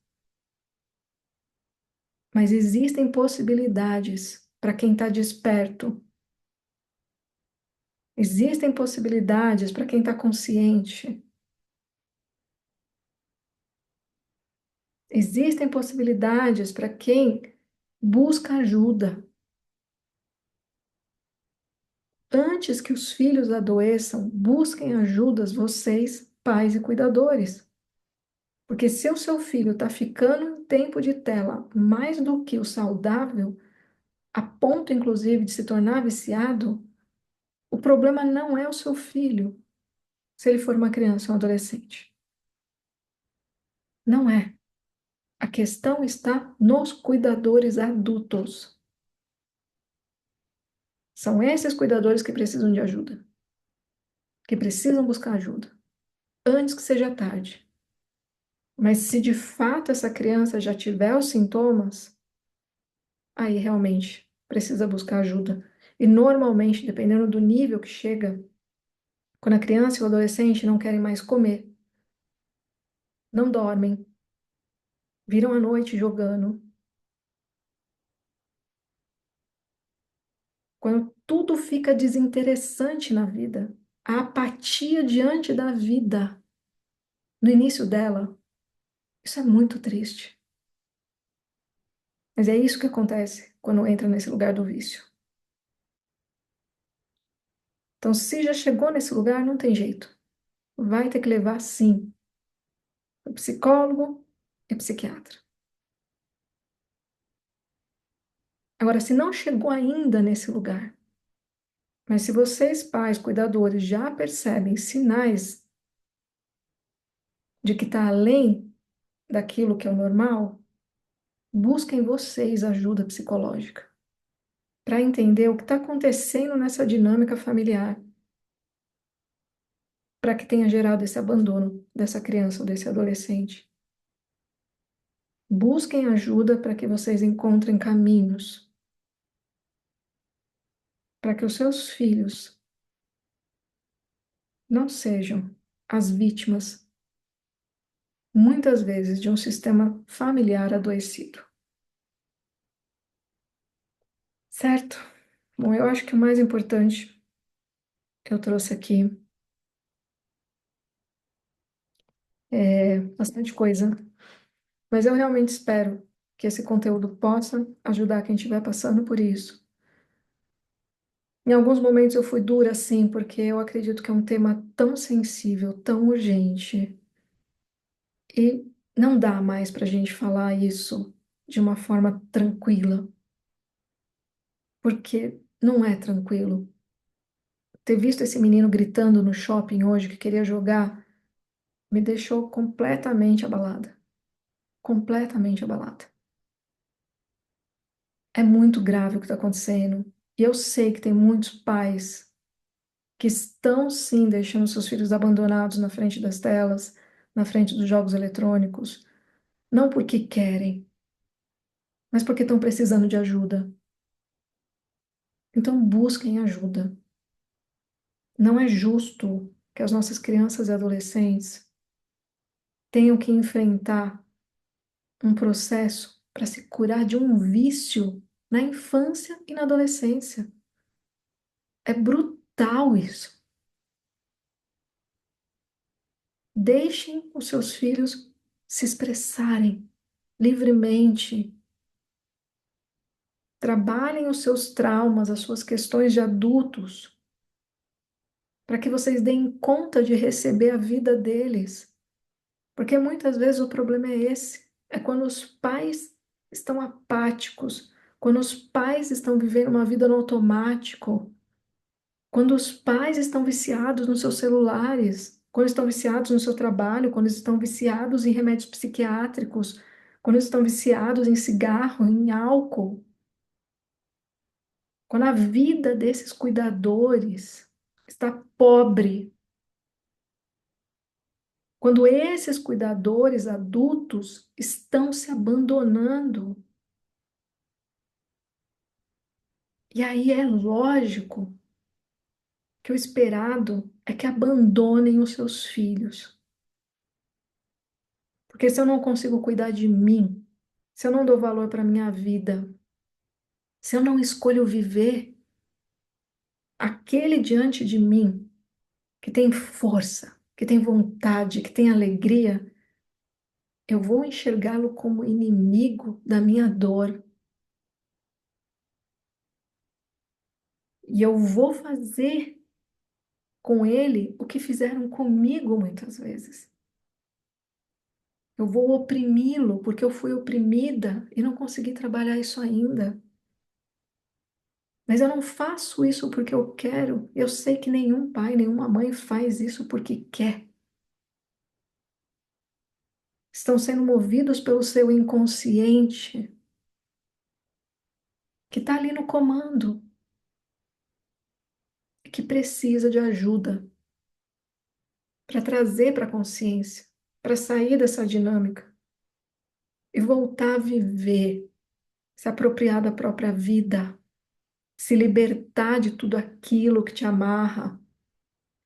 Mas existem possibilidades para quem está desperto. Existem possibilidades para quem está consciente. Existem possibilidades para quem busca ajuda. Antes que os filhos adoeçam, busquem ajudas vocês, pais e cuidadores. Porque se o seu filho está ficando em tempo de tela mais do que o saudável, a ponto inclusive de se tornar viciado, o problema não é o seu filho, se ele for uma criança ou um adolescente. Não é. A questão está nos cuidadores adultos. São esses cuidadores que precisam de ajuda, que precisam buscar ajuda, antes que seja tarde. Mas se de fato essa criança já tiver os sintomas, aí realmente precisa buscar ajuda. E normalmente, dependendo do nível que chega, quando a criança e o adolescente não querem mais comer, não dormem, viram a noite jogando, quando tudo fica desinteressante na vida, a apatia diante da vida, no início dela, isso é muito triste. Mas é isso que acontece quando entra nesse lugar do vício. Então, se já chegou nesse lugar, não tem jeito. Vai ter que levar, sim, o psicólogo e psiquiatra. Agora, se não chegou ainda nesse lugar, mas se vocês, pais, cuidadores, já percebem sinais de que está além daquilo que é o normal, busquem vocês ajuda psicológica para entender o que está acontecendo nessa dinâmica familiar, para que tenha gerado esse abandono dessa criança ou desse adolescente. Busquem ajuda para que vocês encontrem caminhos para que os seus filhos não sejam as vítimas, muitas vezes, de um sistema familiar adoecido. Certo? Bom, eu acho que o mais importante que eu trouxe aqui é bastante coisa, mas eu realmente espero que esse conteúdo possa ajudar quem estiver passando por isso. Em alguns momentos eu fui dura, sim, porque eu acredito que é um tema tão sensível, tão urgente, e não dá mais para a gente falar isso de uma forma tranquila, porque não é tranquilo. Ter visto esse menino gritando no shopping hoje que queria jogar me deixou completamente abalada. Completamente abalada. É muito grave o que está acontecendo. E eu sei que tem muitos pais que estão sim deixando seus filhos abandonados na frente das telas, na frente dos jogos eletrônicos, não porque querem, mas porque estão precisando de ajuda. Então busquem ajuda. Não é justo que as nossas crianças e adolescentes tenham que enfrentar um processo para se curar de um vício na infância e na adolescência. É brutal isso. Deixem os seus filhos se expressarem livremente. Trabalhem os seus traumas, as suas questões de adultos, para que vocês deem conta de receber a vida deles. Porque muitas vezes o problema é esse: é quando os pais estão apáticos, quando os pais estão vivendo uma vida no automático, quando os pais estão viciados nos seus celulares, quando estão viciados no seu trabalho, quando estão viciados em remédios psiquiátricos, quando estão viciados em cigarro, em álcool, quando a vida desses cuidadores está pobre, quando esses cuidadores adultos estão se abandonando. E aí é lógico que o esperado é que abandonem os seus filhos. Porque se eu não consigo cuidar de mim, se eu não dou valor para minha vida, se eu não escolho viver aquele diante de mim que tem força, que tem vontade, que tem alegria, eu vou enxergá-lo como inimigo da minha dor. E eu vou fazer com ele o que fizeram comigo muitas vezes. Eu vou oprimi-lo porque eu fui oprimida e não consegui trabalhar isso ainda. Mas eu não faço isso porque eu quero. Eu sei que nenhum pai, nenhuma mãe faz isso porque quer. Estão sendo movidos pelo seu inconsciente, que está ali no comando, e que precisa de ajuda para trazer para a consciência, para sair dessa dinâmica e voltar a viver, se apropriar da própria vida, se libertar de tudo aquilo que te amarra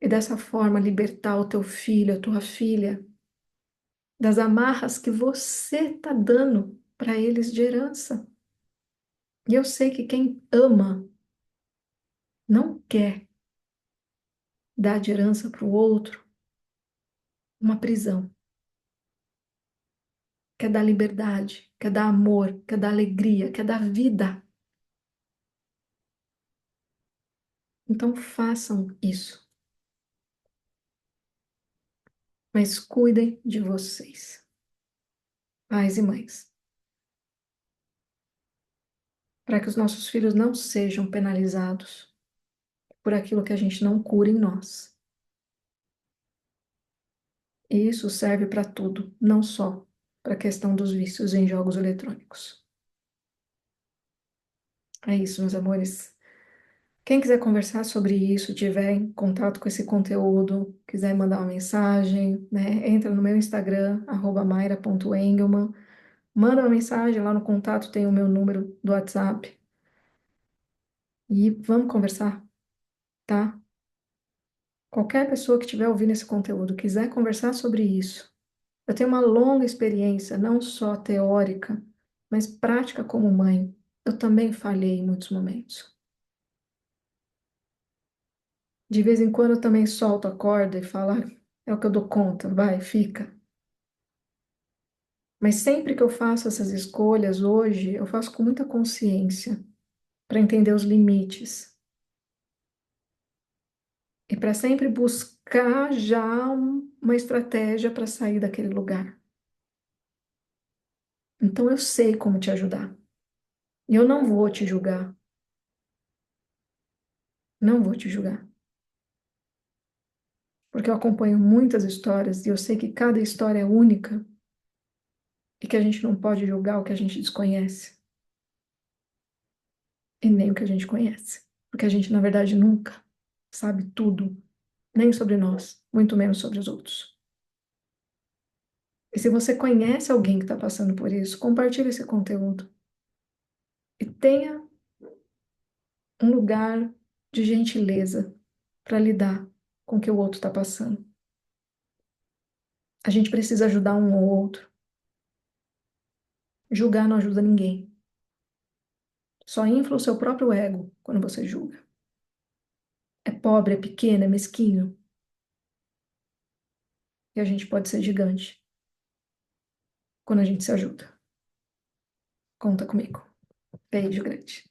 e dessa forma libertar o teu filho, a tua filha, das amarras que você está dando para eles de herança. E eu sei que quem ama não quer dar de herança para o outro uma prisão. Quer dar liberdade, quer dar amor, quer dar alegria, quer dar vida. Então façam isso. Mas cuidem de vocês, pais e mães, para que os nossos filhos não sejam penalizados por aquilo que a gente não cura em nós. E isso serve para tudo, não só para a questão dos vícios em jogos eletrônicos. É isso, meus amores. Quem quiser conversar sobre isso, tiver em contato com esse conteúdo, quiser mandar uma mensagem, né, entra no meu Instagram, @maira.engelmann, manda uma mensagem lá no contato, tem o meu número do WhatsApp e vamos conversar, tá? Qualquer pessoa que estiver ouvindo esse conteúdo, quiser conversar sobre isso, eu tenho uma longa experiência, não só teórica, mas prática como mãe. Eu também falhei em muitos momentos. De vez em quando eu também solto a corda e falo, "Ah, é o que eu dou conta, vai, fica." Mas sempre que eu faço essas escolhas hoje, eu faço com muita consciência, para entender os limites e para sempre buscar já uma estratégia para sair daquele lugar. Então eu sei como te ajudar. E eu não vou te julgar, não vou te julgar, porque eu acompanho muitas histórias e eu sei que cada história é única e que a gente não pode julgar o que a gente desconhece e nem o que a gente conhece, porque a gente, na verdade, nunca sabe tudo, nem sobre nós, muito menos sobre os outros. E se você conhece alguém que está passando por isso, compartilhe esse conteúdo e tenha um lugar de gentileza para lidar com o que o outro está passando. A gente precisa ajudar um ao outro. Julgar não ajuda ninguém. Só infla o seu próprio ego quando você julga. É pobre, é pequeno, é mesquinho. E a gente pode ser gigante quando a gente se ajuda. Conta comigo. Beijo grande.